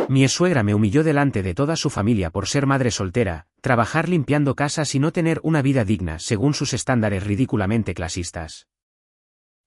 Mi exsuegra me humilló delante de toda su familia por ser madre soltera, trabajar limpiando casas y no tener una vida digna según sus estándares ridículamente clasistas.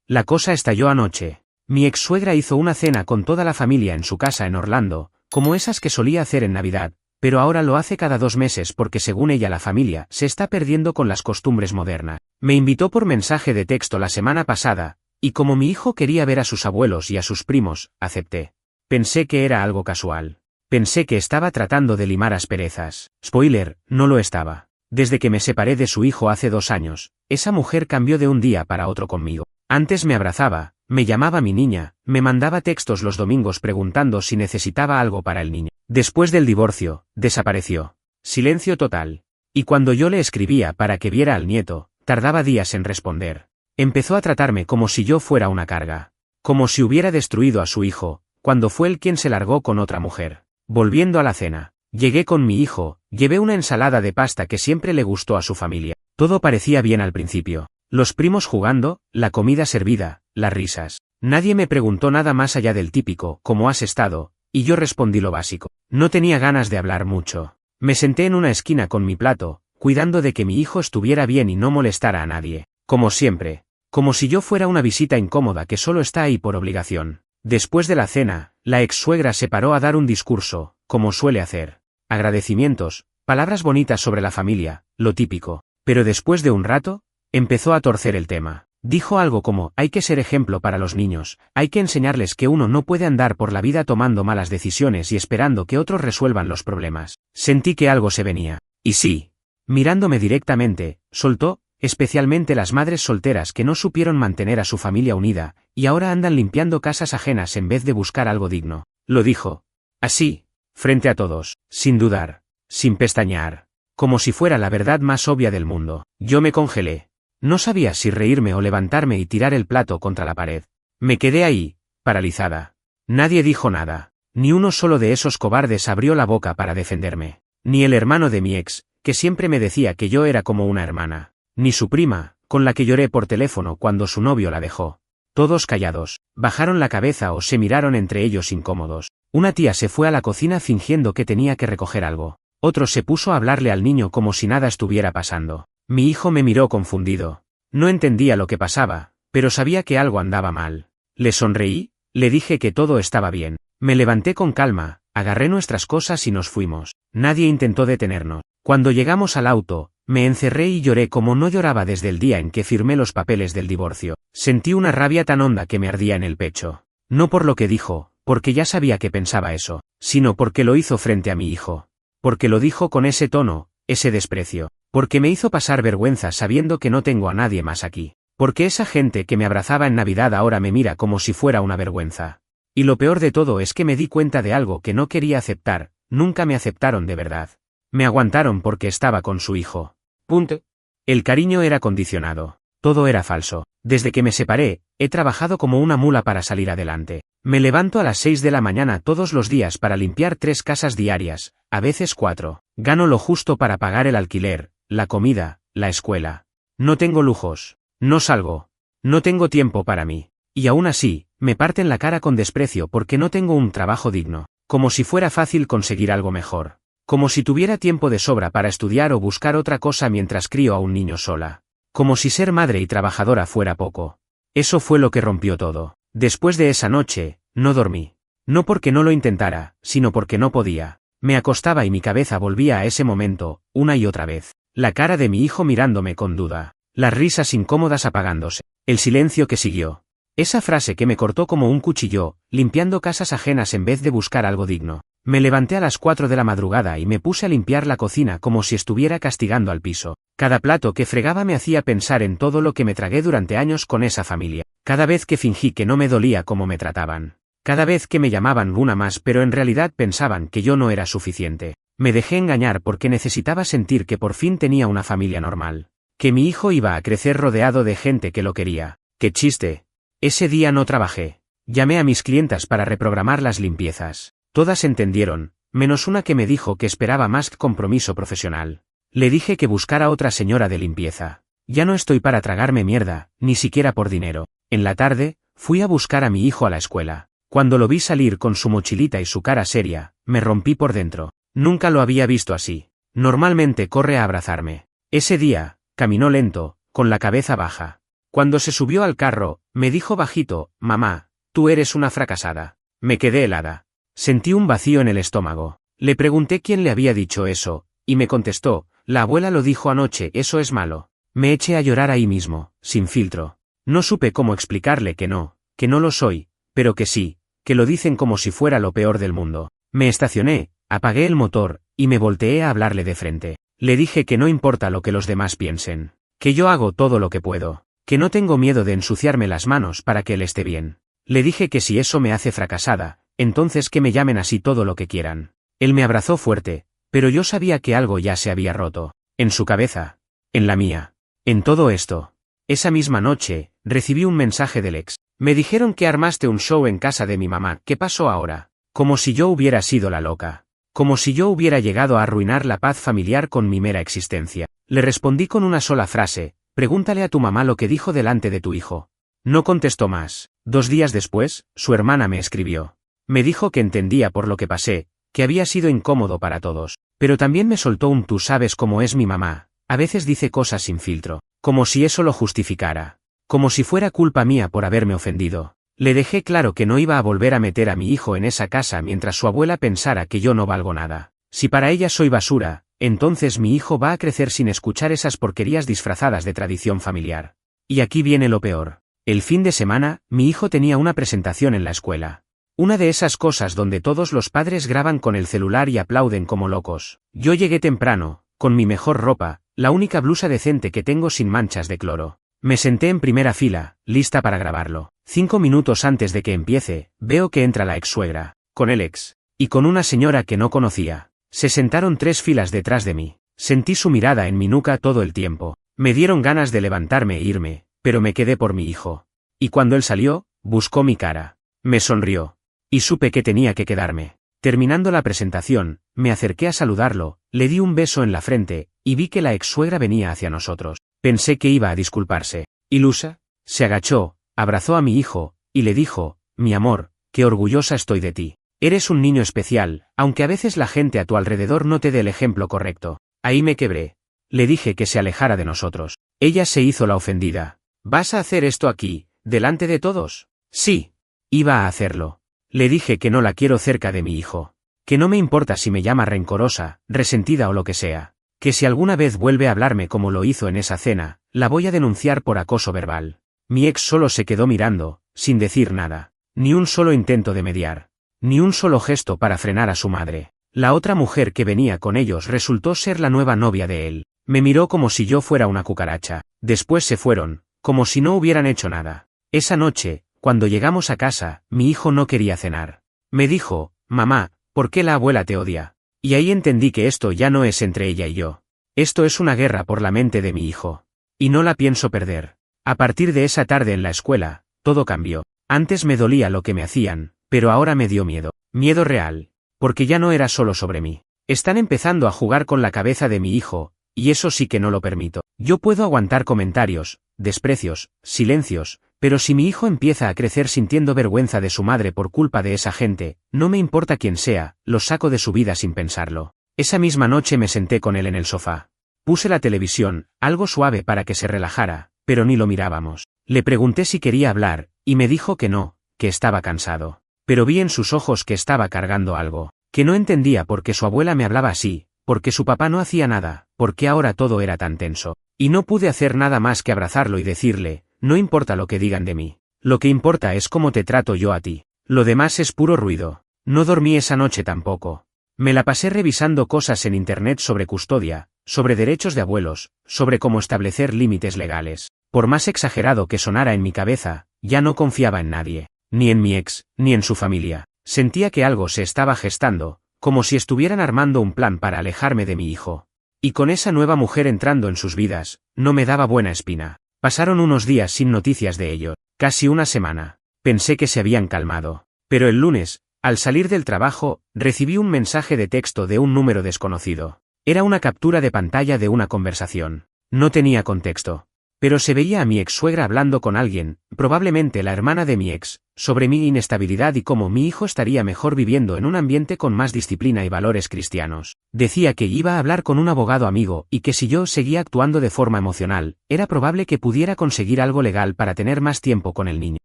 La cosa estalló anoche. Mi exsuegra hizo una cena con toda la familia en su casa en Orlando, como esas que solía hacer en Navidad, pero ahora lo hace cada 2 meses porque según ella la familia se está perdiendo con las costumbres modernas. Me invitó por mensaje de texto la semana pasada, y como mi hijo quería ver a sus abuelos y a sus primos, acepté. Pensé que era algo casual. Pensé que estaba tratando de limar asperezas. Spoiler, no lo estaba. Desde que me separé de su hijo hace 2 años, esa mujer cambió de un día para otro conmigo. Antes me abrazaba, me llamaba mi niña, me mandaba textos los domingos preguntando si necesitaba algo para el niño. Después del divorcio, desapareció. Silencio total. Y cuando yo le escribía para que viera al nieto, tardaba días en responder. Empezó a tratarme como si yo fuera una carga. Como si hubiera destruido a su hijo, cuando fue él quien se largó con otra mujer. Volviendo a la cena, llegué con mi hijo, llevé una ensalada de pasta que siempre le gustó a su familia. Todo parecía bien al principio. Los primos jugando, la comida servida, las risas. Nadie me preguntó nada más allá del típico, ¿cómo has estado? Y yo respondí lo básico. No tenía ganas de hablar mucho. Me senté en una esquina con mi plato, cuidando de que mi hijo estuviera bien y no molestara a nadie. Como siempre. Como si yo fuera una visita incómoda que solo está ahí por obligación. Después de la cena, la exsuegra se paró a dar un discurso, como suele hacer. Agradecimientos, palabras bonitas sobre la familia, lo típico. Pero después de un rato, empezó a torcer el tema. Dijo algo como, hay que ser ejemplo para los niños, hay que enseñarles que uno no puede andar por la vida tomando malas decisiones y esperando que otros resuelvan los problemas. Sentí que algo se venía. Y sí. Mirándome directamente, soltó, especialmente las madres solteras que no supieron mantener a su familia unida, y ahora andan limpiando casas ajenas en vez de buscar algo digno. Lo dijo. Así, frente a todos, sin dudar, sin pestañear, como si fuera la verdad más obvia del mundo. Yo me congelé. No sabía si reírme o levantarme y tirar el plato contra la pared. Me quedé ahí, paralizada. Nadie dijo nada. Ni uno solo de esos cobardes abrió la boca para defenderme. Ni el hermano de mi ex, que siempre me decía que yo era como una hermana. Ni su prima, con la que lloré por teléfono cuando su novio la dejó. Todos callados, bajaron la cabeza o se miraron entre ellos incómodos. Una tía se fue a la cocina fingiendo que tenía que recoger algo. Otro se puso a hablarle al niño como si nada estuviera pasando. Mi hijo me miró confundido. No entendía lo que pasaba, pero sabía que algo andaba mal. Le sonreí, le dije que todo estaba bien. Me levanté con calma, agarré nuestras cosas y nos fuimos. Nadie intentó detenernos. Cuando llegamos al auto, me encerré y lloré como no lloraba desde el día en que firmé los papeles del divorcio. Sentí una rabia tan honda que me ardía en el pecho. No por lo que dijo, porque ya sabía que pensaba eso, sino porque lo hizo frente a mi hijo. Porque lo dijo con ese tono, ese desprecio. Porque me hizo pasar vergüenza sabiendo que no tengo a nadie más aquí. Porque esa gente que me abrazaba en Navidad ahora me mira como si fuera una vergüenza. Y lo peor de todo es que me di cuenta de algo que no quería aceptar, nunca me aceptaron de verdad. Me aguantaron porque estaba con su hijo. Punto. El cariño era condicionado. Todo era falso. Desde que me separé, he trabajado como una mula para salir adelante. Me levanto a las 6 de la mañana todos los días para limpiar 3 casas diarias, a veces 4. Gano lo justo para pagar el alquiler, la comida, la escuela. No tengo lujos. No salgo. No tengo tiempo para mí. Y aún así, me parten la cara con desprecio porque no tengo un trabajo digno. Como si fuera fácil conseguir algo mejor. Como si tuviera tiempo de sobra para estudiar o buscar otra cosa mientras crío a un niño sola. Como si ser madre y trabajadora fuera poco. Eso fue lo que rompió todo. Después de esa noche, no dormí. No porque no lo intentara, sino porque no podía. Me acostaba y mi cabeza volvía a ese momento, una y otra vez. La cara de mi hijo mirándome con duda. Las risas incómodas apagándose. El silencio que siguió. Esa frase que me cortó como un cuchillo, limpiando casas ajenas en vez de buscar algo digno. Me levanté a las 4 de la madrugada y me puse a limpiar la cocina como si estuviera castigando al piso. Cada plato que fregaba me hacía pensar en todo lo que me tragué durante años con esa familia. Cada vez que fingí que no me dolía cómo me trataban. Cada vez que me llamaban una más pero en realidad pensaban que yo no era suficiente. Me dejé engañar porque necesitaba sentir que por fin tenía una familia normal. Que mi hijo iba a crecer rodeado de gente que lo quería. ¡Qué chiste! Ese día no trabajé. Llamé a mis clientas para reprogramar las limpiezas. Todas entendieron, menos una que me dijo que esperaba más compromiso profesional. Le dije que buscara otra señora de limpieza. Ya no estoy para tragarme mierda, ni siquiera por dinero. En la tarde, fui a buscar a mi hijo a la escuela. Cuando lo vi salir con su mochilita y su cara seria, me rompí por dentro. Nunca lo había visto así. Normalmente corre a abrazarme. Ese día, caminó lento, con la cabeza baja. Cuando se subió al carro, me dijo bajito, mamá, tú eres una fracasada. Me quedé helada. Sentí un vacío en el estómago. Le pregunté quién le había dicho eso, y me contestó, la abuela lo dijo anoche, eso es malo. Me eché a llorar ahí mismo, sin filtro. No supe cómo explicarle que no lo soy, pero que sí, que lo dicen como si fuera lo peor del mundo. Me estacioné, apagué el motor, y me volteé a hablarle de frente. Le dije que no importa lo que los demás piensen, que yo hago todo lo que puedo, que no tengo miedo de ensuciarme las manos para que él esté bien. Le dije que si eso me hace fracasada, entonces que me llamen así todo lo que quieran. Él me abrazó fuerte, pero yo sabía que algo ya se había roto, en su cabeza, en la mía, en todo esto. Esa misma noche, recibí un mensaje del ex. Me dijeron que armaste un show en casa de mi mamá, ¿qué pasó ahora? Como si yo hubiera sido la loca. Como si yo hubiera llegado a arruinar la paz familiar con mi mera existencia. Le respondí con una sola frase, pregúntale a tu mamá lo que dijo delante de tu hijo. No contestó más. 2 días después, su hermana me escribió. Me dijo que entendía por lo que pasé, que había sido incómodo para todos, pero también me soltó un tú sabes cómo es mi mamá, a veces dice cosas sin filtro, como si eso lo justificara, como si fuera culpa mía por haberme ofendido. Le dejé claro que no iba a volver a meter a mi hijo en esa casa mientras su abuela pensara que yo no valgo nada. Si para ella soy basura, entonces mi hijo va a crecer sin escuchar esas porquerías disfrazadas de tradición familiar. Y aquí viene lo peor. El fin de semana, mi hijo tenía una presentación en la escuela. Una de esas cosas donde todos los padres graban con el celular y aplauden como locos. Yo llegué temprano, con mi mejor ropa, la única blusa decente que tengo sin manchas de cloro. Me senté en primera fila, lista para grabarlo. 5 minutos antes de que empiece, veo que entra la ex-suegra, con el ex, y con una señora que no conocía. Se sentaron 3 filas detrás de mí. Sentí su mirada en mi nuca todo el tiempo. Me dieron ganas de levantarme e irme, pero me quedé por mi hijo. Y cuando él salió, buscó mi cara. Me sonrió. Y supe que tenía que quedarme. Terminando la presentación, me acerqué a saludarlo, le di un beso en la frente, y vi que la ex-suegra venía hacia nosotros. Pensé que iba a disculparse. Ilusa, se agachó, abrazó a mi hijo, y le dijo, mi amor, qué orgullosa estoy de ti. Eres un niño especial, aunque a veces la gente a tu alrededor no te dé el ejemplo correcto. Ahí me quebré. Le dije que se alejara de nosotros. Ella se hizo la ofendida. ¿Vas a hacer esto aquí, delante de todos? Sí. Iba a hacerlo. Le dije que no la quiero cerca de mi hijo. Que no me importa si me llama rencorosa, resentida o lo que sea. Que si alguna vez vuelve a hablarme como lo hizo en esa cena, la voy a denunciar por acoso verbal. Mi ex solo se quedó mirando, sin decir nada. Ni un solo intento de mediar. Ni un solo gesto para frenar a su madre. La otra mujer que venía con ellos resultó ser la nueva novia de él. Me miró como si yo fuera una cucaracha. Después se fueron, como si no hubieran hecho nada. Esa noche, cuando llegamos a casa, mi hijo no quería cenar. Me dijo, mamá, ¿por qué la abuela te odia? Y ahí entendí que esto ya no es entre ella y yo. Esto es una guerra por la mente de mi hijo. Y no la pienso perder. A partir de esa tarde en la escuela, todo cambió. Antes me dolía lo que me hacían, pero ahora me dio miedo. Miedo real. Porque ya no era solo sobre mí. Están empezando a jugar con la cabeza de mi hijo, y eso sí que no lo permito. Yo puedo aguantar comentarios, desprecios, silencios, pero si mi hijo empieza a crecer sintiendo vergüenza de su madre por culpa de esa gente, no me importa quién sea, lo saco de su vida sin pensarlo. Esa misma noche me senté con él en el sofá. Puse la televisión, algo suave para que se relajara, pero ni lo mirábamos. Le pregunté si quería hablar, y me dijo que no, que estaba cansado. Pero vi en sus ojos que estaba cargando algo, que no entendía por qué su abuela me hablaba así, porque su papá no hacía nada, por qué ahora todo era tan tenso. Y no pude hacer nada más que abrazarlo y decirle, no importa lo que digan de mí. Lo que importa es cómo te trato yo a ti. Lo demás es puro ruido. No dormí esa noche tampoco. Me la pasé revisando cosas en internet sobre custodia, sobre derechos de abuelos, sobre cómo establecer límites legales. Por más exagerado que sonara en mi cabeza, ya no confiaba en nadie. Ni en mi ex, ni en su familia. Sentía que algo se estaba gestando, como si estuvieran armando un plan para alejarme de mi hijo. Y con esa nueva mujer entrando en sus vidas, no me daba buena espina. Pasaron unos días sin noticias de ellos, casi una semana. Pensé que se habían calmado. Pero el lunes, al salir del trabajo, recibí un mensaje de texto de un número desconocido. Era una captura de pantalla de una conversación. No tenía contexto. Pero se veía a mi ex-suegra hablando con alguien, probablemente la hermana de mi ex, sobre mi inestabilidad y cómo mi hijo estaría mejor viviendo en un ambiente con más disciplina y valores cristianos. Decía que iba a hablar con un abogado amigo y que si yo seguía actuando de forma emocional, era probable que pudiera conseguir algo legal para tener más tiempo con el niño.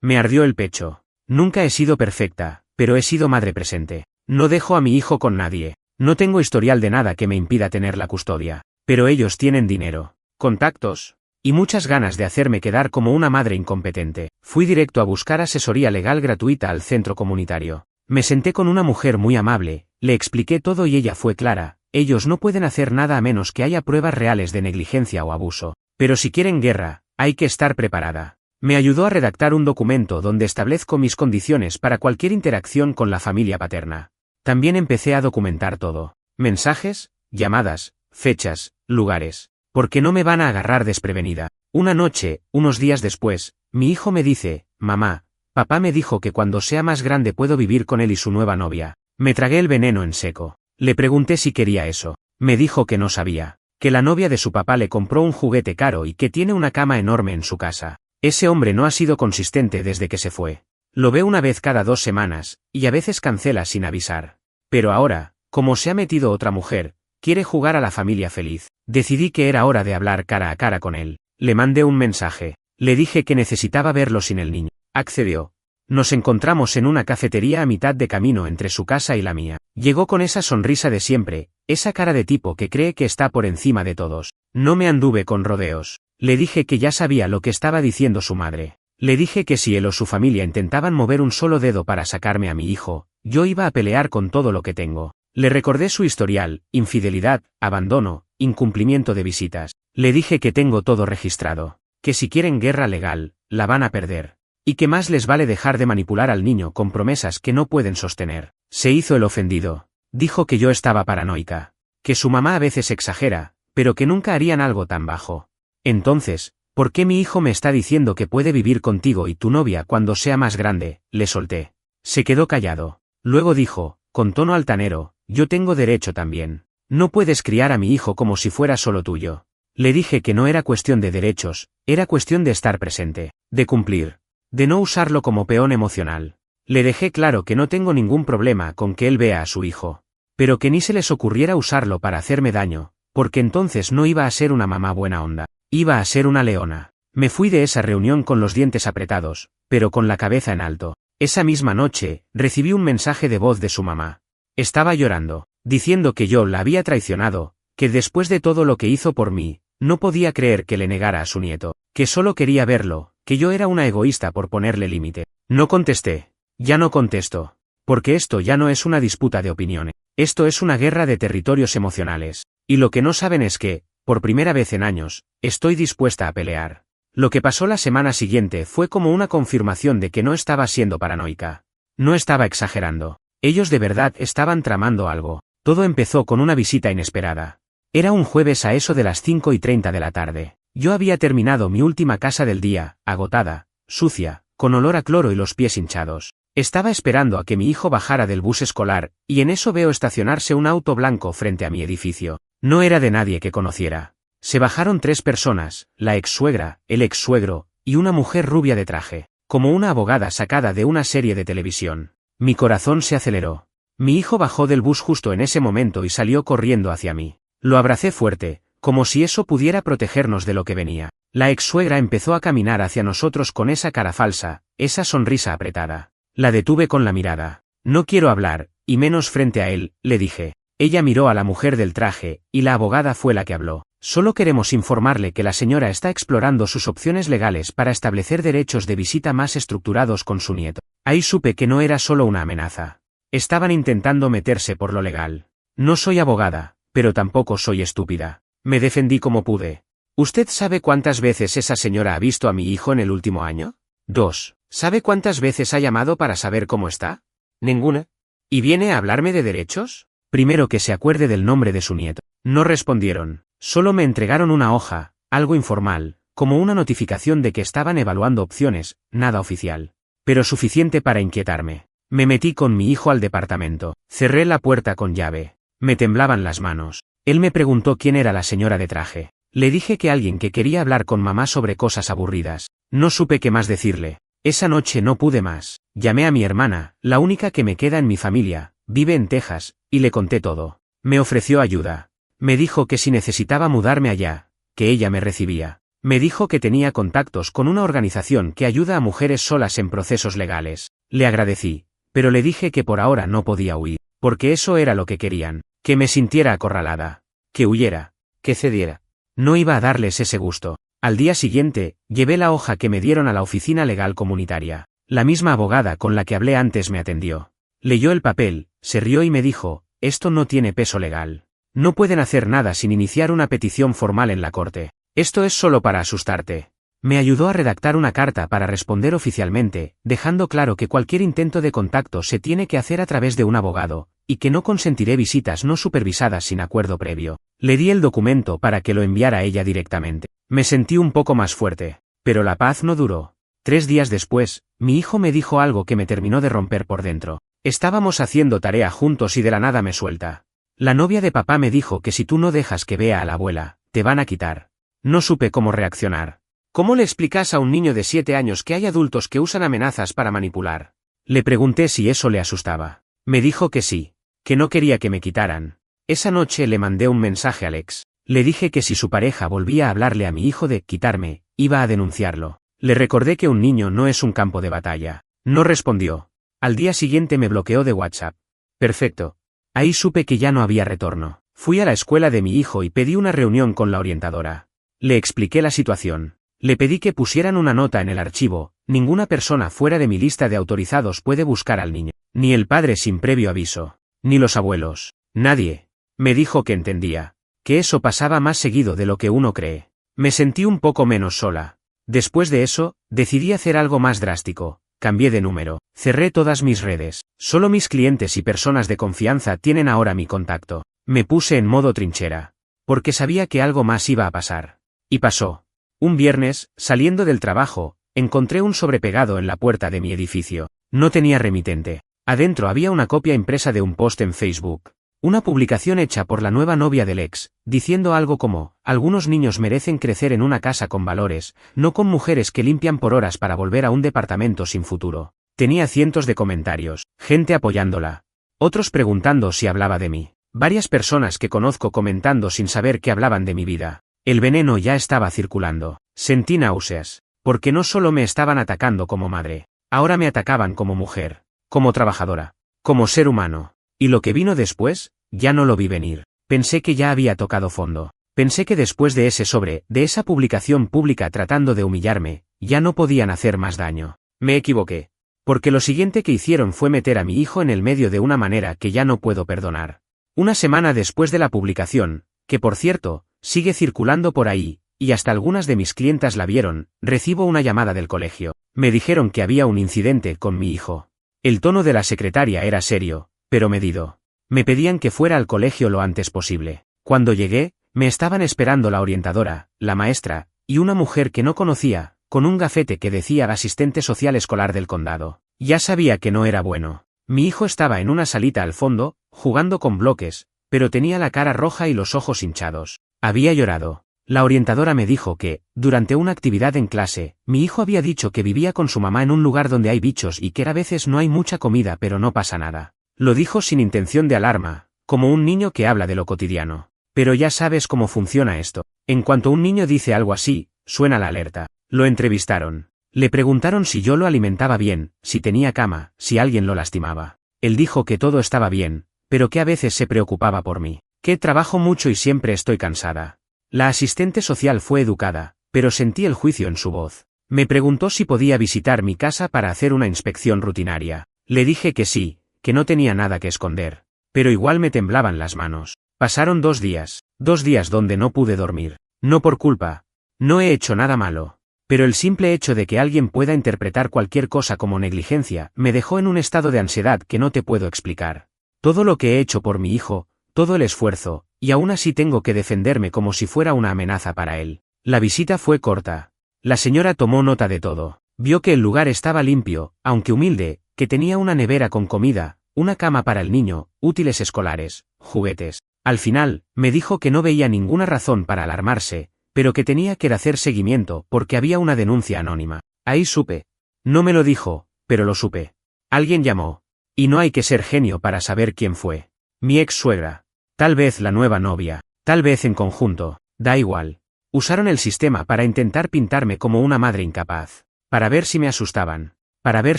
Me ardió el pecho. Nunca he sido perfecta, pero he sido madre presente. No dejo a mi hijo con nadie. No tengo historial de nada que me impida tener la custodia. Pero ellos tienen dinero, contactos y muchas ganas de hacerme quedar como una madre incompetente. Fui directo a buscar asesoría legal gratuita al centro comunitario. Me senté con una mujer muy amable, le expliqué todo y ella fue clara: ellos no pueden hacer nada a menos que haya pruebas reales de negligencia o abuso. Pero si quieren guerra, hay que estar preparada. Me ayudó a redactar un documento donde establezco mis condiciones para cualquier interacción con la familia paterna. También empecé a documentar todo: mensajes, llamadas, fechas, lugares. Porque no me van a agarrar desprevenida. Una noche, unos días después, mi hijo me dice: mamá, papá me dijo que cuando sea más grande puedo vivir con él y su nueva novia. Me tragué el veneno en seco. Le pregunté si quería eso. Me dijo que no sabía, que la novia de su papá le compró un juguete caro y que tiene una cama enorme en su casa. Ese hombre no ha sido consistente desde que se fue. Lo veo una vez cada 2 semanas, y a veces cancela sin avisar. Pero ahora, como se ha metido otra mujer, quiere jugar a la familia feliz. Decidí que era hora de hablar cara a cara con él. Le mandé un mensaje. Le dije que necesitaba verlo sin el niño. Accedió. Nos encontramos en una cafetería a mitad de camino entre su casa y la mía. Llegó con esa sonrisa de siempre, esa cara de tipo que cree que está por encima de todos. No me anduve con rodeos. Le dije que ya sabía lo que estaba diciendo su madre. Le dije que si él o su familia intentaban mover un solo dedo para sacarme a mi hijo, yo iba a pelear con todo lo que tengo. Le recordé su historial: infidelidad, abandono, incumplimiento de visitas. Le dije que tengo todo registrado, que si quieren guerra legal, la van a perder, y que más les vale dejar de manipular al niño con promesas que no pueden sostener. Se hizo el ofendido. Dijo que yo estaba paranoica, que su mamá a veces exagera, pero que nunca harían algo tan bajo. Entonces, ¿por qué mi hijo me está diciendo que puede vivir contigo y tu novia cuando sea más grande? Le solté. Se quedó callado. Luego dijo, con tono altanero: yo tengo derecho también. No puedes criar a mi hijo como si fuera solo tuyo. Le dije que no era cuestión de derechos, era cuestión de estar presente, de cumplir, de no usarlo como peón emocional. Le dejé claro que no tengo ningún problema con que él vea a su hijo, pero que ni se les ocurriera usarlo para hacerme daño, porque entonces no iba a ser una mamá buena onda, iba a ser una leona. Me fui de esa reunión con los dientes apretados, pero con la cabeza en alto. Esa misma noche, recibí un mensaje de voz de su mamá. Estaba llorando, diciendo que yo la había traicionado, que después de todo lo que hizo por mí, no podía creer que le negara a su nieto, que solo quería verlo, que yo era una egoísta por ponerle límite. No contesté. Ya no contesto. Porque esto ya no es una disputa de opiniones. Esto es una guerra de territorios emocionales. Y lo que no saben es que, por primera vez en años, estoy dispuesta a pelear. Lo que pasó la semana siguiente fue como una confirmación de que no estaba siendo paranoica. No estaba exagerando. Ellos de verdad estaban tramando algo. Todo empezó con una visita inesperada. Era un jueves a eso de las 5:30 de la tarde. Yo había terminado mi última casa del día, agotada, sucia, con olor a cloro y los pies hinchados. Estaba esperando a que mi hijo bajara del bus escolar, y en eso veo estacionarse un auto blanco frente a mi edificio. No era de nadie que conociera. Se bajaron 3 personas, la ex-suegra, el ex-suegro, y una mujer rubia de traje, como una abogada sacada de una serie de televisión. Mi corazón se aceleró. Mi hijo bajó del bus justo en ese momento y salió corriendo hacia mí. Lo abracé fuerte, como si eso pudiera protegernos de lo que venía. La ex-suegra empezó a caminar hacia nosotros con esa cara falsa, esa sonrisa apretada. La detuve con la mirada. No quiero hablar, y menos frente a él, le dije. Ella miró a la mujer del traje, y la abogada fue la que habló. Solo queremos informarle que la señora está explorando sus opciones legales para establecer derechos de visita más estructurados con su nieto. Ahí supe que no era solo una amenaza. Estaban intentando meterse por lo legal. No soy abogada, pero tampoco soy estúpida. Me defendí como pude. ¿Usted sabe cuántas veces esa señora ha visto a mi hijo en el último año? 2. ¿Sabe cuántas veces ha llamado para saber cómo está? Ninguna. ¿Y viene a hablarme de derechos? Primero que se acuerde del nombre de su nieto. No respondieron. Solo me entregaron una hoja, algo informal, como una notificación de que estaban evaluando opciones, nada oficial. Pero suficiente para inquietarme. Me metí con mi hijo al departamento. Cerré la puerta con llave. Me temblaban las manos. Él me preguntó quién era la señora de traje. Le dije que alguien que quería hablar con mamá sobre cosas aburridas. No supe qué más decirle. Esa noche no pude más. Llamé a mi hermana, la única que me queda en mi familia, vive en Texas, y le conté todo. Me ofreció ayuda. Me dijo que si necesitaba mudarme allá, que ella me recibía. Me dijo que tenía contactos con una organización que ayuda a mujeres solas en procesos legales. Le agradecí, pero le dije que por ahora no podía huir, porque eso era lo que querían, que me sintiera acorralada, que huyera, que cediera. No iba a darles ese gusto. Al día siguiente, llevé la hoja que me dieron a la oficina legal comunitaria. La misma abogada con la que hablé antes me atendió. Leyó el papel, se rió y me dijo, esto no tiene peso legal. No pueden hacer nada sin iniciar una petición formal en la corte. Esto es solo para asustarte. Me ayudó a redactar una carta para responder oficialmente, dejando claro que cualquier intento de contacto se tiene que hacer a través de un abogado, y que no consentiré visitas no supervisadas sin acuerdo previo. Le di el documento para que lo enviara a ella directamente. Me sentí un poco más fuerte, pero la paz no duró. 3 días después, mi hijo me dijo algo que me terminó de romper por dentro. Estábamos haciendo tarea juntos y de la nada me suelta. La novia de papá me dijo que si tú no dejas que vea a la abuela, te van a quitar. No supe cómo reaccionar. ¿Cómo le explicas a un niño de 7 años que hay adultos que usan amenazas para manipular? Le pregunté si eso le asustaba. Me dijo que sí, que no quería que me quitaran. Esa noche le mandé un mensaje a Alex. Le dije que si su pareja volvía a hablarle a mi hijo de quitarme, iba a denunciarlo. Le recordé que un niño no es un campo de batalla. No respondió. Al día siguiente me bloqueó de WhatsApp. Perfecto. Ahí supe que ya no había retorno. Fui a la escuela de mi hijo y pedí una reunión con la orientadora. Le expliqué la situación. Le pedí que pusieran una nota en el archivo, ninguna persona fuera de mi lista de autorizados puede buscar al niño. Ni el padre sin previo aviso. Ni los abuelos. Nadie. Me dijo que entendía. Que eso pasaba más seguido de lo que uno cree. Me sentí un poco menos sola. Después de eso, decidí hacer algo más drástico. Cambié de número. Cerré todas mis redes. Solo mis clientes y personas de confianza tienen ahora mi contacto. Me puse en modo trinchera. Porque sabía que algo más iba a pasar. Y pasó. Un viernes, saliendo del trabajo, encontré un sobre pegado en la puerta de mi edificio. No tenía remitente. Adentro había una copia impresa de un post en Facebook. Una publicación hecha por la nueva novia del ex, diciendo algo como, algunos niños merecen crecer en una casa con valores, no con mujeres que limpian por horas para volver a un departamento sin futuro. Tenía cientos de comentarios, gente apoyándola. Otros preguntando si hablaba de mí. Varias personas que conozco comentando sin saber que hablaban de mi vida. El veneno ya estaba circulando. Sentí náuseas, porque no solo me estaban atacando como madre, ahora me atacaban como mujer, como trabajadora, como ser humano. Y lo que vino después, ya no lo vi venir. Pensé que ya había tocado fondo. Pensé que después de ese sobre, de esa publicación pública tratando de humillarme, ya no podían hacer más daño. Me equivoqué. Porque lo siguiente que hicieron fue meter a mi hijo en el medio de una manera que ya no puedo perdonar. Una semana después de la publicación, que por cierto, sigue circulando por ahí, y hasta algunas de mis clientas la vieron, recibo una llamada del colegio. Me dijeron que había un incidente con mi hijo. El tono de la secretaria era serio, pero medido. Me pedían que fuera al colegio lo antes posible. Cuando llegué, me estaban esperando la orientadora, la maestra, y una mujer que no conocía, con un gafete que decía asistente social escolar del condado. Ya sabía que no era bueno. Mi hijo estaba en una salita al fondo, jugando con bloques, pero tenía la cara roja y los ojos hinchados. Había llorado. La orientadora me dijo que, durante una actividad en clase, mi hijo había dicho que vivía con su mamá en un lugar donde hay bichos y que a veces no hay mucha comida pero no pasa nada. Lo dijo sin intención de alarma, como un niño que habla de lo cotidiano. Pero ya sabes cómo funciona esto. En cuanto un niño dice algo así, suena la alerta. Lo entrevistaron. Le preguntaron si yo lo alimentaba bien, si tenía cama, si alguien lo lastimaba. Él dijo que todo estaba bien, pero que a veces se preocupaba por mí. Que trabajo mucho y siempre estoy cansada. La asistente social fue educada, pero sentí el juicio en su voz. Me preguntó si podía visitar mi casa para hacer una inspección rutinaria. Le dije que sí, que no tenía nada que esconder. Pero igual me temblaban las manos. Pasaron 2 días. 2 días donde no pude dormir. No por culpa. No he hecho nada malo. Pero el simple hecho de que alguien pueda interpretar cualquier cosa como negligencia, me dejó en un estado de ansiedad que no te puedo explicar. Todo lo que he hecho por mi hijo, todo el esfuerzo, y aún así tengo que defenderme como si fuera una amenaza para él. La visita fue corta. La señora tomó nota de todo. Vio que el lugar estaba limpio, aunque humilde, que tenía una nevera con comida, una cama para el niño, útiles escolares, juguetes. Al final, me dijo que no veía ninguna razón para alarmarse, pero que tenía que hacer seguimiento porque había una denuncia anónima. Ahí supe. No me lo dijo, pero lo supe. Alguien llamó. Y no hay que ser genio para saber quién fue. Mi ex suegra. Tal vez la nueva novia. Tal vez en conjunto. Da igual. Usaron el sistema para intentar pintarme como una madre incapaz. Para ver si me asustaban. Para ver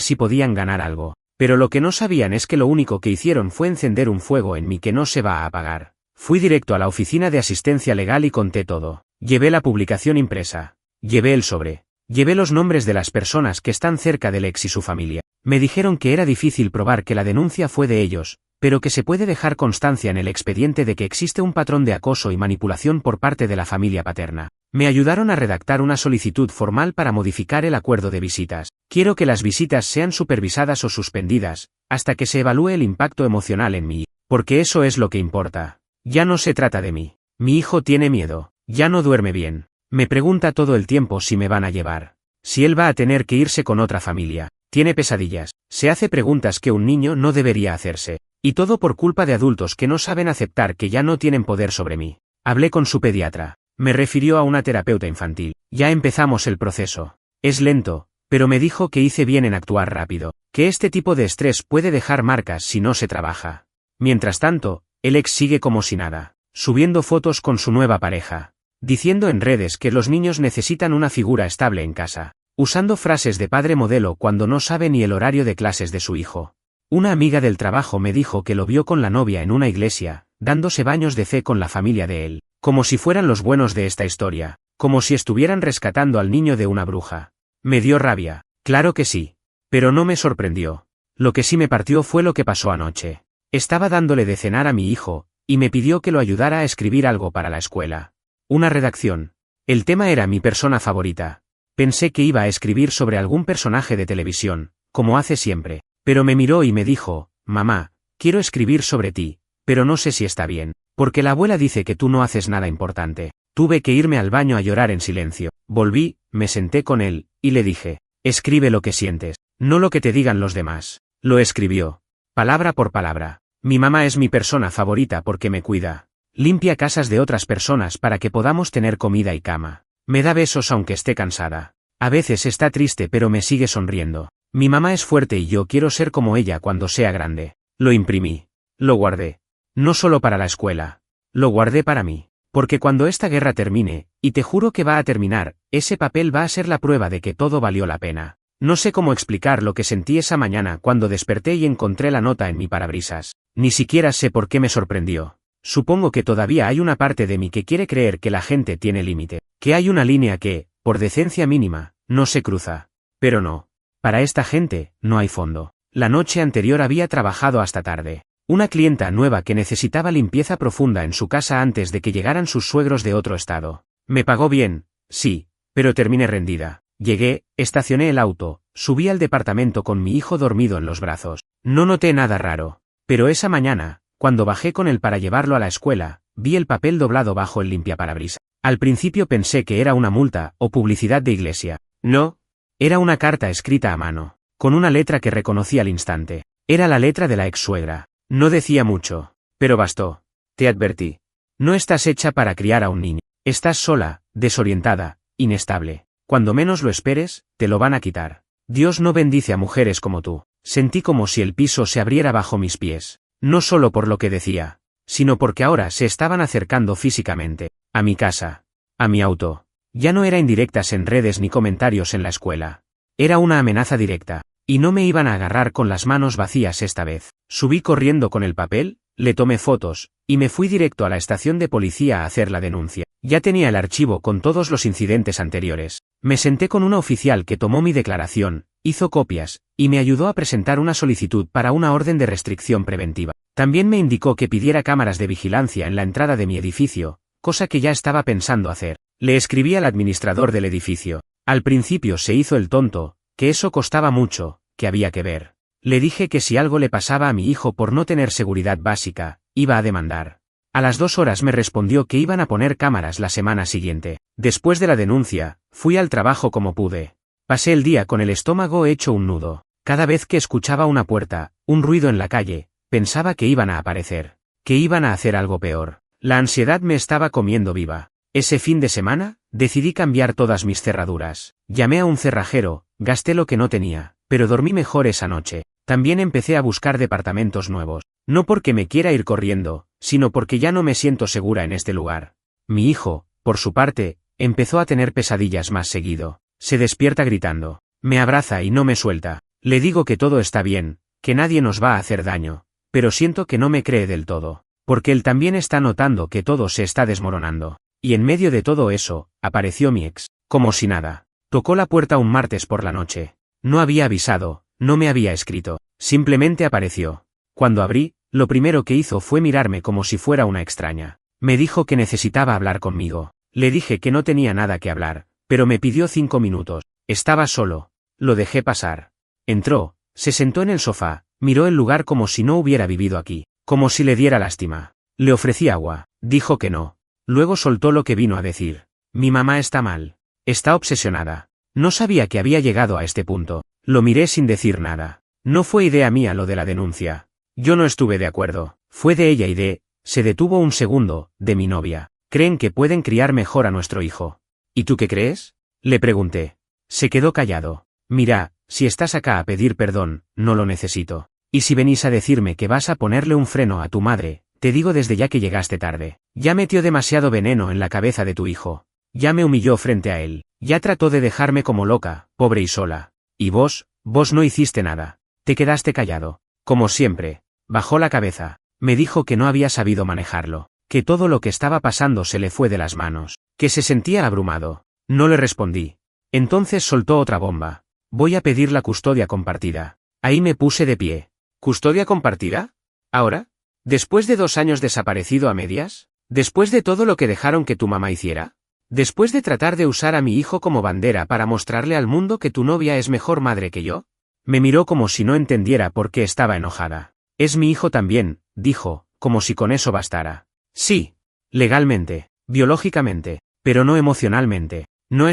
si podían ganar algo. Pero lo que no sabían es que lo único que hicieron fue encender un fuego en mí que no se va a apagar. Fui directo a la oficina de asistencia legal y conté todo. Llevé la publicación impresa. Llevé el sobre. Llevé los nombres de las personas que están cerca del ex y su familia. Me dijeron que era difícil probar que la denuncia fue de ellos, pero que se puede dejar constancia en el expediente de que existe un patrón de acoso y manipulación por parte de la familia paterna. Me ayudaron a redactar una solicitud formal para modificar el acuerdo de visitas. Quiero que las visitas sean supervisadas o suspendidas, hasta que se evalúe el impacto emocional en mí, porque eso es lo que importa. Ya no se trata de mí. Mi hijo tiene miedo, ya no duerme bien. Me pregunta todo el tiempo si me van a llevar. Si él va a tener que irse con otra familia. Tiene pesadillas. Se hace preguntas que un niño no debería hacerse. Y todo por culpa de adultos que no saben aceptar que ya no tienen poder sobre mí. Hablé con su pediatra. Me refirió a una terapeuta infantil. Ya empezamos el proceso. Es lento, pero me dijo que hice bien en actuar rápido. Que este tipo de estrés puede dejar marcas si no se trabaja. Mientras tanto, el ex sigue como si nada. Subiendo fotos con su nueva pareja. Diciendo en redes que los niños necesitan una figura estable en casa. Usando frases de padre modelo cuando no sabe ni el horario de clases de su hijo. Una amiga del trabajo me dijo que lo vio con la novia en una iglesia, dándose baños de fe con la familia de él. Como si fueran los buenos de esta historia. Como si estuvieran rescatando al niño de una bruja. Me dio rabia. Claro que sí. Pero no me sorprendió. Lo que sí me partió fue lo que pasó anoche. Estaba dándole de cenar a mi hijo, y me pidió que lo ayudara a escribir algo para la escuela. Una redacción. El tema era mi persona favorita. Pensé que iba a escribir sobre algún personaje de televisión, como hace siempre, pero me miró y me dijo, mamá, quiero escribir sobre ti, pero no sé si está bien, porque la abuela dice que tú no haces nada importante. Tuve que irme al baño a llorar en silencio. Volví, me senté con él, y le dije, escribe lo que sientes, no lo que te digan los demás. Lo escribió. Palabra por palabra. Mi mamá es mi persona favorita porque me cuida. Limpia casas de otras personas para que podamos tener comida y cama. Me da besos aunque esté cansada. A veces está triste pero me sigue sonriendo. Mi mamá es fuerte y yo quiero ser como ella cuando sea grande. Lo imprimí. Lo guardé. No solo para la escuela. Lo guardé para mí. Porque cuando esta guerra termine, y te juro que va a terminar, ese papel va a ser la prueba de que todo valió la pena. No sé cómo explicar lo que sentí esa mañana cuando desperté y encontré la nota en mi parabrisas. Ni siquiera sé por qué me sorprendió. Supongo que todavía hay una parte de mí que quiere creer que la gente tiene límite, que hay una línea que, por decencia mínima, no se cruza. Pero no. Para esta gente, no hay fondo. La noche anterior había trabajado hasta tarde. Una clienta nueva que necesitaba limpieza profunda en su casa antes de que llegaran sus suegros de otro estado. Me pagó bien, sí, pero terminé rendida. Llegué, estacioné el auto, subí al departamento con mi hijo dormido en los brazos. No noté nada raro. Pero esa mañana, cuando bajé con él para llevarlo a la escuela, vi el papel doblado bajo el limpiaparabrisas. Al principio pensé que era una multa o publicidad de iglesia. No. Era una carta escrita a mano, con una letra que reconocí al instante. Era la letra de la ex suegra. No decía mucho, pero bastó. Te advertí. No estás hecha para criar a un niño. Estás sola, desorientada, inestable. Cuando menos lo esperes, te lo van a quitar. Dios no bendice a mujeres como tú. Sentí como si el piso se abriera bajo mis pies. No solo por lo que decía, sino porque ahora se estaban acercando físicamente. A mi casa. A mi auto. Ya no era indirectas en redes ni comentarios en la escuela. Era una amenaza directa. Y no me iban a agarrar con las manos vacías esta vez. Subí corriendo con el papel, le tomé fotos, y me fui directo a la estación de policía a hacer la denuncia. Ya tenía el archivo con todos los incidentes anteriores. Me senté con una oficial que tomó mi declaración, hizo copias, y me ayudó a presentar una solicitud para una orden de restricción preventiva. También me indicó que pidiera cámaras de vigilancia en la entrada de mi edificio, cosa que ya estaba pensando hacer. Le escribí al administrador del edificio. Al principio se hizo el tonto, que eso costaba mucho, que había que ver. Le dije que si algo le pasaba a mi hijo por no tener seguridad básica, iba a demandar. A las 2 horas me respondió que iban a poner cámaras la semana siguiente. Después de la denuncia, fui al trabajo como pude. Pasé el día con el estómago hecho un nudo. Cada vez que escuchaba una puerta, un ruido en la calle, pensaba que iban a aparecer, que iban a hacer algo peor. La ansiedad me estaba comiendo viva. Ese fin de semana, decidí cambiar todas mis cerraduras. Llamé a un cerrajero, gasté lo que no tenía, pero dormí mejor esa noche. También empecé a buscar departamentos nuevos. No porque me quiera ir corriendo, sino porque ya no me siento segura en este lugar. Mi hijo, por su parte, empezó a tener pesadillas más seguido. Se despierta gritando. Me abraza y no me suelta. Le digo que todo está bien, que nadie nos va a hacer daño, pero siento que no me cree del todo, porque él también está notando que todo se está desmoronando. Y en medio de todo eso, apareció mi ex, como si nada. Tocó la puerta un martes por la noche. No había avisado, no me había escrito, simplemente apareció. Cuando abrí, lo primero que hizo fue mirarme como si fuera una extraña. Me dijo que necesitaba hablar conmigo. Le dije que no tenía nada que hablar, pero me pidió 5 minutos. Estaba solo. Lo dejé pasar. Entró, se sentó en el sofá, miró el lugar como si no hubiera vivido aquí, como si le diera lástima. Le ofrecí agua, dijo que no. Luego soltó lo que vino a decir. Mi mamá está mal. Está obsesionada. No sabía que había llegado a este punto. Lo miré sin decir nada. No fue idea mía lo de la denuncia. Yo no estuve de acuerdo. Fue de ella y se detuvo un segundo, de mi novia. Creen que pueden criar mejor a nuestro hijo. ¿Y tú qué crees? Le pregunté. Se quedó callado. Mira, si estás acá a pedir perdón, no lo necesito. Y si venís a decirme que vas a ponerle un freno a tu madre, te digo desde ya que llegaste tarde. Ya metió demasiado veneno en la cabeza de tu hijo. Ya me humilló frente a él. Ya trató de dejarme como loca, pobre y sola. Y vos no hiciste nada. Te quedaste callado. Como siempre. Bajó la cabeza. Me dijo que no había sabido manejarlo. Que todo lo que estaba pasando se le fue de las manos. Que se sentía abrumado. No le respondí. Entonces soltó otra bomba. Voy a pedir la custodia compartida. Ahí me puse de pie. ¿Custodia compartida? ¿Ahora? ¿Después de 2 años desaparecido a medias? ¿Después de todo lo que dejaron que tu mamá hiciera? ¿Después de tratar de usar a mi hijo como bandera para mostrarle al mundo que tu novia es mejor madre que yo? Me miró como si no entendiera por qué estaba enojada. Es mi hijo también, dijo, como si con eso bastara. Sí. Legalmente, biológicamente, pero no emocionalmente. No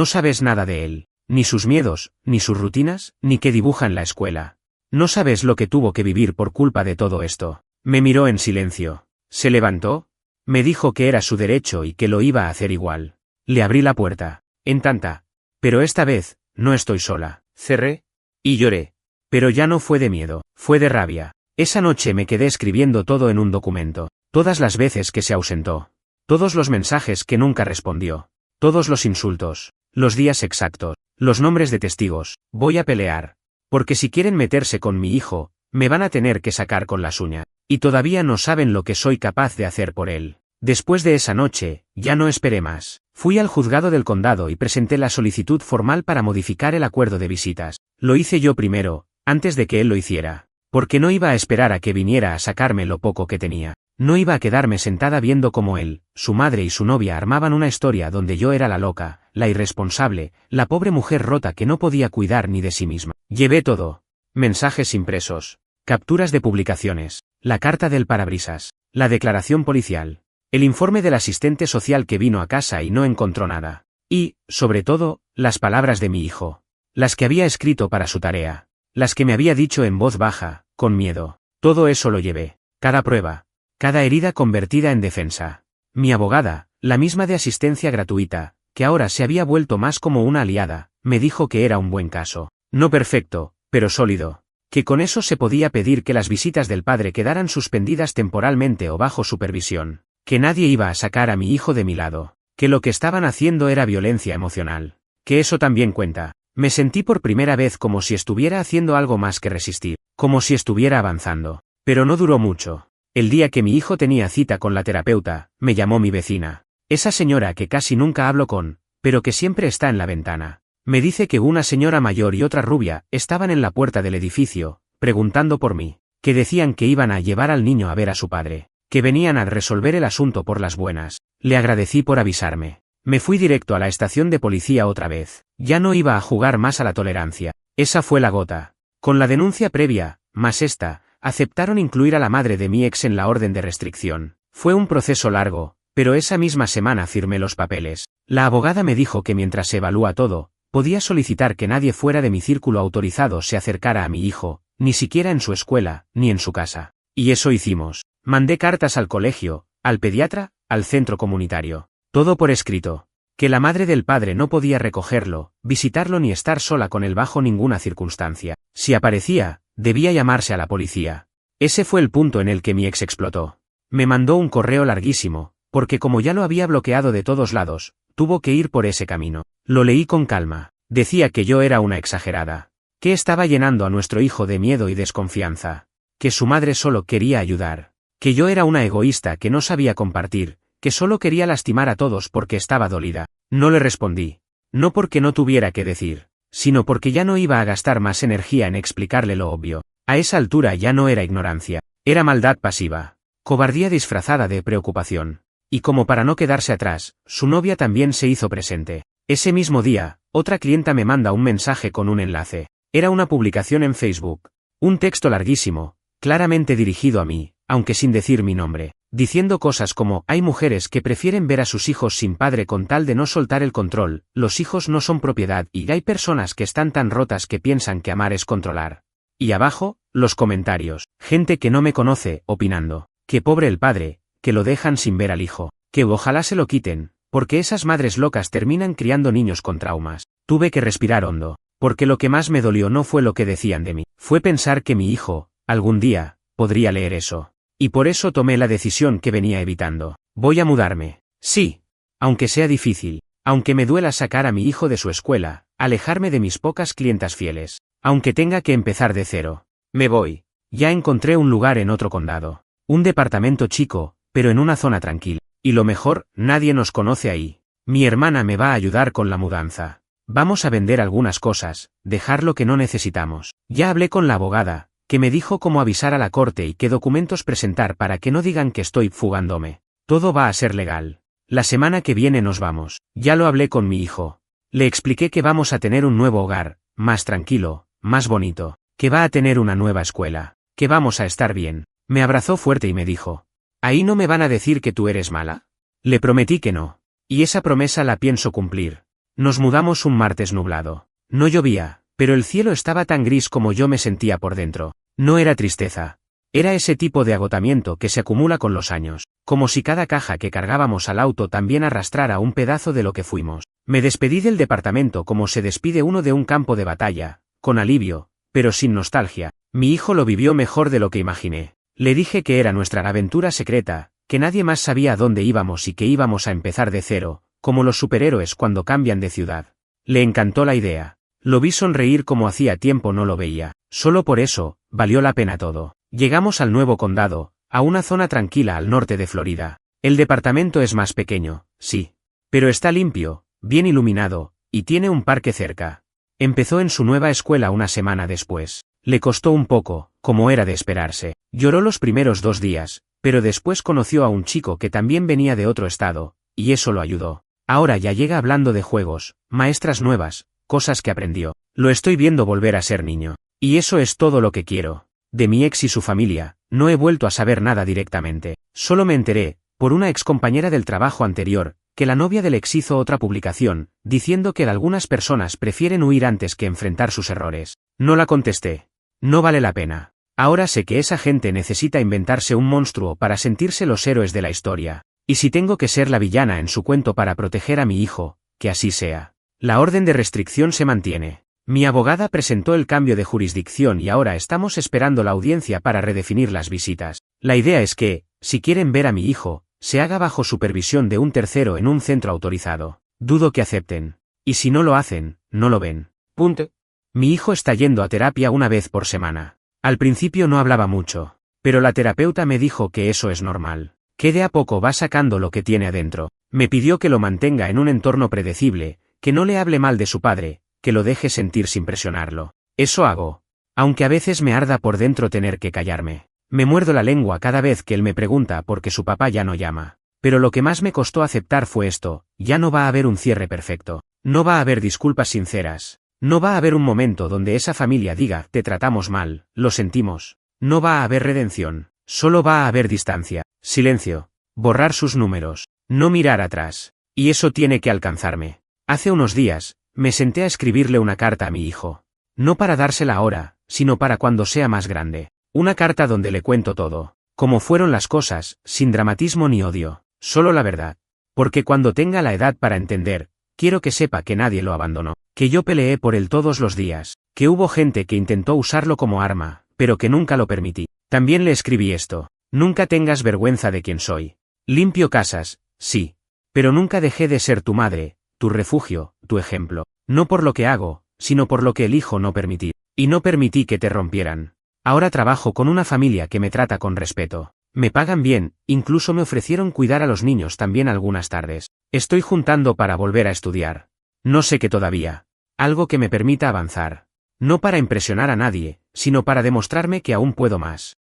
sabes nada de él, ni sus miedos, ni sus rutinas, ni qué dibuja en la escuela. No sabes lo que tuvo que vivir por culpa de todo esto. Me miró en silencio. Se levantó. Me dijo que era su derecho y que lo iba a hacer igual. Le abrí la puerta. Pero esta vez, no estoy sola. Cerré. Y lloré. Pero ya no fue de miedo, fue de rabia. Esa noche me quedé escribiendo todo en un documento. Todas las veces que se ausentó. Todos los mensajes que nunca respondió. Todos los insultos. Los días exactos. Los nombres de testigos. Voy a pelear. Porque si quieren meterse con mi hijo, me van a tener que sacar con las uñas. Y todavía no saben lo que soy capaz de hacer por él. Después de esa noche, ya no esperé más. Fui al juzgado del condado y presenté la solicitud formal para modificar el acuerdo de visitas. Lo hice yo primero, antes de que él lo hiciera. Porque no iba a esperar a que viniera a sacarme lo poco que tenía. No iba a quedarme sentada viendo cómo él, su madre y su novia armaban una historia donde yo era la loca, la irresponsable, la pobre mujer rota que no podía cuidar ni de sí misma. Llevé todo. Mensajes impresos. Capturas de publicaciones. La carta del parabrisas. La declaración policial. El informe del asistente social que vino a casa y no encontró nada. Y, sobre todo, las palabras de mi hijo. Las que había escrito para su tarea. Las que me había dicho en voz baja, con miedo. Todo eso lo llevé. Cada prueba. Cada herida convertida en defensa. Mi abogada, la misma de asistencia gratuita, que ahora se había vuelto más como una aliada, me dijo que era un buen caso. No perfecto, pero sólido. Que con eso se podía pedir que las visitas del padre quedaran suspendidas temporalmente o bajo supervisión. Que nadie iba a sacar a mi hijo de mi lado. Que lo que estaban haciendo era violencia emocional. Que eso también cuenta. Me sentí por primera vez como si estuviera haciendo algo más que resistir. Como si estuviera avanzando. Pero no duró mucho. El día que mi hijo tenía cita con la terapeuta, me llamó mi vecina. Esa señora que casi nunca hablo con, pero que siempre está en la ventana. Me dice que una señora mayor y otra rubia estaban en la puerta del edificio, preguntando por mí. Que decían que iban a llevar al niño a ver a su padre. Que venían a resolver el asunto por las buenas. Le agradecí por avisarme. Me fui directo a la estación de policía otra vez. Ya no iba a jugar más a la tolerancia. Esa fue la gota. Con la denuncia previa, más esta, aceptaron incluir a la madre de mi ex en la orden de restricción. Fue un proceso largo, pero esa misma semana firmé los papeles. La abogada me dijo que mientras se evalúa todo, podía solicitar que nadie fuera de mi círculo autorizado se acercara a mi hijo, ni siquiera en su escuela, ni en su casa. Y eso hicimos. Mandé cartas al colegio, al pediatra, al centro comunitario. Todo por escrito. Que la madre del padre no podía recogerlo, visitarlo ni estar sola con él bajo ninguna circunstancia. Si aparecía, debía llamarse a la policía. Ese fue el punto en el que mi ex explotó. Me mandó un correo larguísimo, porque como ya lo había bloqueado de todos lados, tuvo que ir por ese camino. Lo leí con calma. Decía que yo era una exagerada. Que estaba llenando a nuestro hijo de miedo y desconfianza. Que su madre solo quería ayudar. Que yo era una egoísta que no sabía compartir, que solo quería lastimar a todos porque estaba dolida. No le respondí. No porque no tuviera que decir, sino porque ya no iba a gastar más energía en explicarle lo obvio. A esa altura ya no era ignorancia, era maldad pasiva. Cobardía disfrazada de preocupación. Y como para no quedarse atrás, su novia también se hizo presente. Ese mismo día, otra clienta me manda un mensaje con un enlace. Era una publicación en Facebook. Un texto larguísimo, claramente dirigido a mí, aunque sin decir mi nombre, diciendo cosas como: hay mujeres que prefieren ver a sus hijos sin padre con tal de no soltar el control, los hijos no son propiedad y hay personas que están tan rotas que piensan que amar es controlar. Y abajo, los comentarios, gente que no me conoce, opinando, que pobre el padre, que lo dejan sin ver al hijo, que ojalá se lo quiten, porque esas madres locas terminan criando niños con traumas. Tuve que respirar hondo, porque lo que más me dolió no fue lo que decían de mí, fue pensar que mi hijo, algún día, podría leer eso. Y por eso tomé la decisión que venía evitando. Voy a mudarme. Sí. Aunque sea difícil, aunque me duela sacar a mi hijo de su escuela, alejarme de mis pocas clientas fieles, aunque tenga que empezar de cero. Me voy. Ya encontré un lugar en otro condado. Un departamento chico, pero en una zona tranquila. Y lo mejor, nadie nos conoce ahí. Mi hermana me va a ayudar con la mudanza. Vamos a vender algunas cosas, dejar lo que no necesitamos. Ya hablé con la abogada, que me dijo cómo avisar a la corte y qué documentos presentar para que no digan que estoy fugándome. Todo va a ser legal. La semana que viene nos vamos. Ya lo hablé con mi hijo. Le expliqué que vamos a tener un nuevo hogar, más tranquilo, más bonito, que va a tener una nueva escuela, que vamos a estar bien. Me abrazó fuerte y me dijo: ¿ahí no me van a decir que tú eres mala? Le prometí que no. Y esa promesa la pienso cumplir. Nos mudamos un martes nublado. No llovía, pero el cielo estaba tan gris como yo me sentía por dentro. No era tristeza. Era ese tipo de agotamiento que se acumula con los años, como si cada caja que cargábamos al auto también arrastrara un pedazo de lo que fuimos. Me despedí del departamento como se despide uno de un campo de batalla, con alivio, pero sin nostalgia. Mi hijo lo vivió mejor de lo que imaginé. Le dije que era nuestra aventura secreta, que nadie más sabía a dónde íbamos y que íbamos a empezar de cero, como los superhéroes cuando cambian de ciudad. Le encantó la idea. Lo vi sonreír como hacía tiempo no lo veía. Solo por eso, valió la pena todo. Llegamos al nuevo condado, a una zona tranquila al norte de Florida. El departamento es más pequeño, sí. Pero está limpio, bien iluminado, y tiene un parque cerca. Empezó en su nueva escuela una semana después. Le costó un poco, como era de esperarse. Lloró los primeros 2 días, pero después conoció a un chico que también venía de otro estado, y eso lo ayudó. Ahora ya llega hablando de juegos, maestras nuevas, cosas que aprendió. Lo estoy viendo volver a ser niño. Y eso es todo lo que quiero. De mi ex y su familia, no he vuelto a saber nada directamente. Solo me enteré, por una excompañera del trabajo anterior, que la novia del ex hizo otra publicación, diciendo que algunas personas prefieren huir antes que enfrentar sus errores. No la contesté. No vale la pena. Ahora sé que esa gente necesita inventarse un monstruo para sentirse los héroes de la historia. Y si tengo que ser la villana en su cuento para proteger a mi hijo, que así sea. La orden de restricción se mantiene. Mi abogada presentó el cambio de jurisdicción y ahora estamos esperando la audiencia para redefinir las visitas. La idea es que, si quieren ver a mi hijo, se haga bajo supervisión de un tercero en un centro autorizado. Dudo que acepten. Y si no lo hacen, no lo ven. Punto. Mi hijo está yendo a terapia una vez por semana. Al principio no hablaba mucho, pero la terapeuta me dijo que eso es normal. Que de a poco va sacando lo que tiene adentro. Me pidió que lo mantenga en un entorno predecible, que no le hable mal de su padre, que lo deje sentir sin presionarlo. Eso hago. Aunque a veces me arda por dentro tener que callarme. Me muerdo la lengua cada vez que él me pregunta por qué su papá ya no llama. Pero lo que más me costó aceptar fue esto: ya no va a haber un cierre perfecto. No va a haber disculpas sinceras. No va a haber un momento donde esa familia diga: te tratamos mal, lo sentimos. No va a haber redención. Solo va a haber distancia, silencio, borrar sus números, no mirar atrás. Y eso tiene que alcanzarme. Hace unos días, me senté a escribirle una carta a mi hijo. No para dársela ahora, sino para cuando sea más grande. Una carta donde le cuento todo. Cómo fueron las cosas, sin dramatismo ni odio. Solo la verdad. Porque cuando tenga la edad para entender, quiero que sepa que nadie lo abandonó, que yo peleé por él todos los días, que hubo gente que intentó usarlo como arma, pero que nunca lo permití. También le escribí esto: nunca tengas vergüenza de quién soy. Limpio casas, sí. Pero nunca dejé de ser tu madre, tu refugio, tu ejemplo. No por lo que hago, sino por lo que elijo no permitir. Y no permití que te rompieran. Ahora trabajo con una familia que me trata con respeto. Me pagan bien, incluso me ofrecieron cuidar a los niños también algunas tardes. Estoy juntando para volver a estudiar. No sé qué todavía. Algo que me permita avanzar. No para impresionar a nadie, sino para demostrarme que aún puedo más.